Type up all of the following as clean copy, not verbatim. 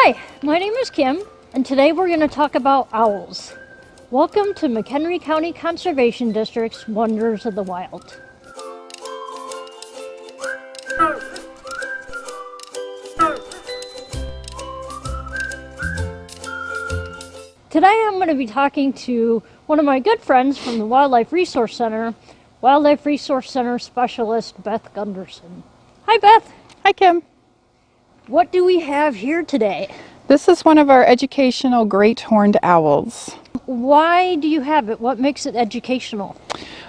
Hi, my name is Kim, and today we're going to talk about owls. Welcome to McHenry County Conservation District's Wonders of the Wild. Today I'm going to be talking to one of my good friends from the Wildlife Resource Center, Wildlife Resource Center Specialist Beth Gunderson. Hi Beth. Hi Kim. What do we have here today? This is one of our educational great horned owls. Why do you have it? What makes it educational?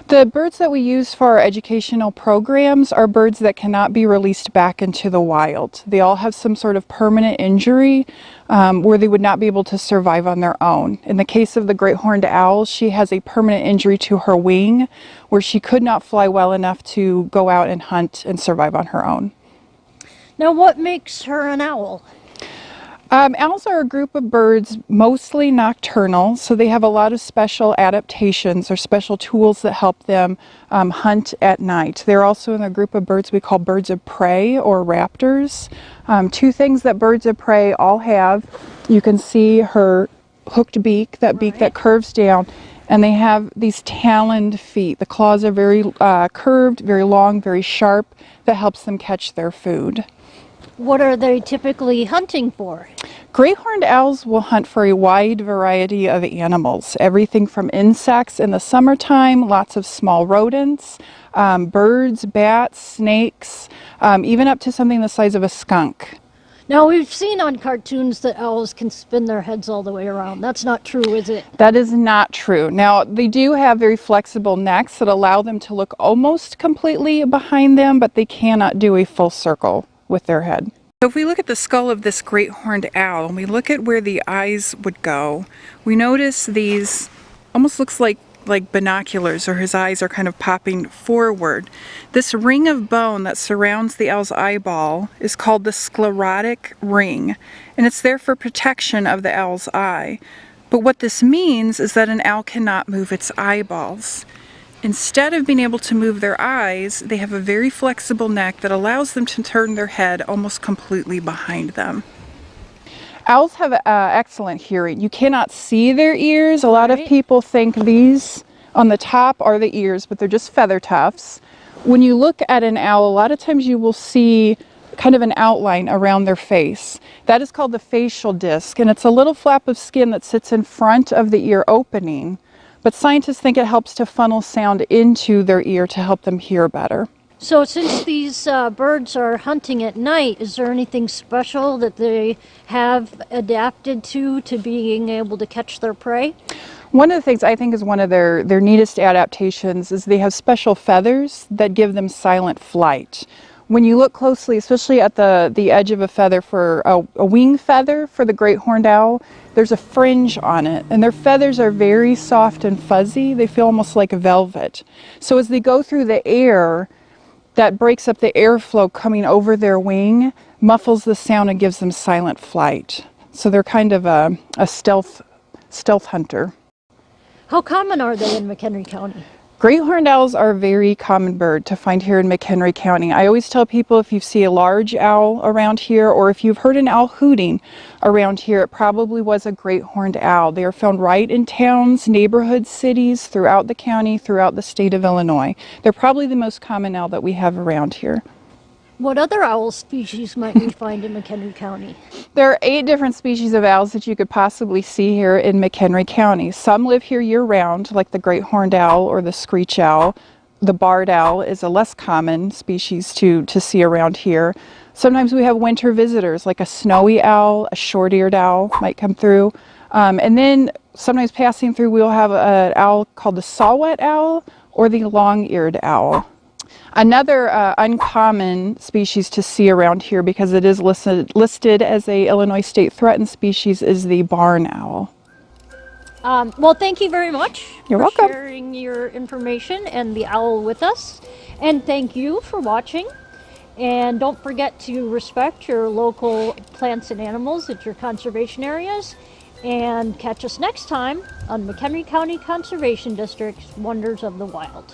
The birds that we use for our educational programs are birds that cannot be released back into the wild. They all have some sort of permanent injury where they would not be able to survive on their own. In the case of the great horned owl, she has a permanent injury to her wing where she could not fly well enough to go out and hunt and survive on her own. Now, what makes her an owl? Owls are a group of birds, mostly nocturnal, so they have a lot of special adaptations or special tools that help them hunt at night. They're also in a group of birds we call birds of prey or raptors. Two things that birds of prey all have. You can see her hooked beak, that beak that curves down, and they have these taloned feet. The claws are very curved, very long, very sharp, that helps them catch their food. What are they typically hunting for? Great horned owls will hunt for a wide variety of animals. Everything from insects in the summertime, lots of small rodents, birds, bats, snakes, even up to something the size of a skunk. Now, we've seen on cartoons that owls can spin their heads all the way around. That's not true, is it? That is not true. Now, they do have very flexible necks that allow them to look almost completely behind them, but they cannot do a full circle with their head. So if we look at the skull of this great horned owl and we look at where the eyes would go, we notice these almost looks like binoculars, or his eyes are kind of popping forward. This ring of bone that surrounds the owl's eyeball is called the sclerotic ring, and it's there for protection of the owl's eye. But what this means is that an owl cannot move its eyeballs. Instead of being able to move their eyes, they have a very flexible neck that allows them to turn their head almost completely behind them. Owls have excellent hearing. You cannot see their ears. A lot of people think these on the top are the ears, but they're just feather tufts. When you look at an owl, a lot of times you will see kind of an outline around their face. That is called the facial disc, and it's a little flap of skin that sits in front of the ear opening. But scientists think it helps to funnel sound into their ear to help them hear better. So since these birds are hunting at night, is there anything special that they have adapted to being able to catch their prey? One of the things I think is one of their neatest adaptations is they have special feathers that give them silent flight. When you look closely, especially at the edge of a feather for a wing feather for the great horned owl, there's a fringe on it, and their feathers are very soft and fuzzy. They feel almost like velvet. So as they go through the air, that breaks up the airflow coming over their wing, muffles the sound and gives them silent flight. So they're kind of a stealth hunter. How common are they in McHenry County? Great horned owls are a very common bird to find here in McHenry County. I always tell people if you see a large owl around here, or if you've heard an owl hooting around here, it probably was a great horned owl. They are found right in towns, neighborhoods, cities, throughout the county, throughout the state of Illinois. They're probably the most common owl that we have around here. What other owl species might we find in McHenry County? There are 8 different species of owls that you could possibly see here in McHenry County. Some live here year-round, like the great horned owl or the screech owl. The barred owl is a less common species to see around here. Sometimes we have winter visitors, like a snowy owl, a short-eared owl might come through. And then sometimes passing through, we'll have an owl called the saw-whet owl or the long-eared owl. Another uncommon species to see around here, because it is listed as a Illinois state threatened species, is the barn owl. Well, thank you very much You're for welcome. sharing your information and the owl with us. And thank you for watching. And don't forget to respect your local plants and animals at your conservation areas. And catch us next time on McHenry County Conservation District's Wonders of the Wild.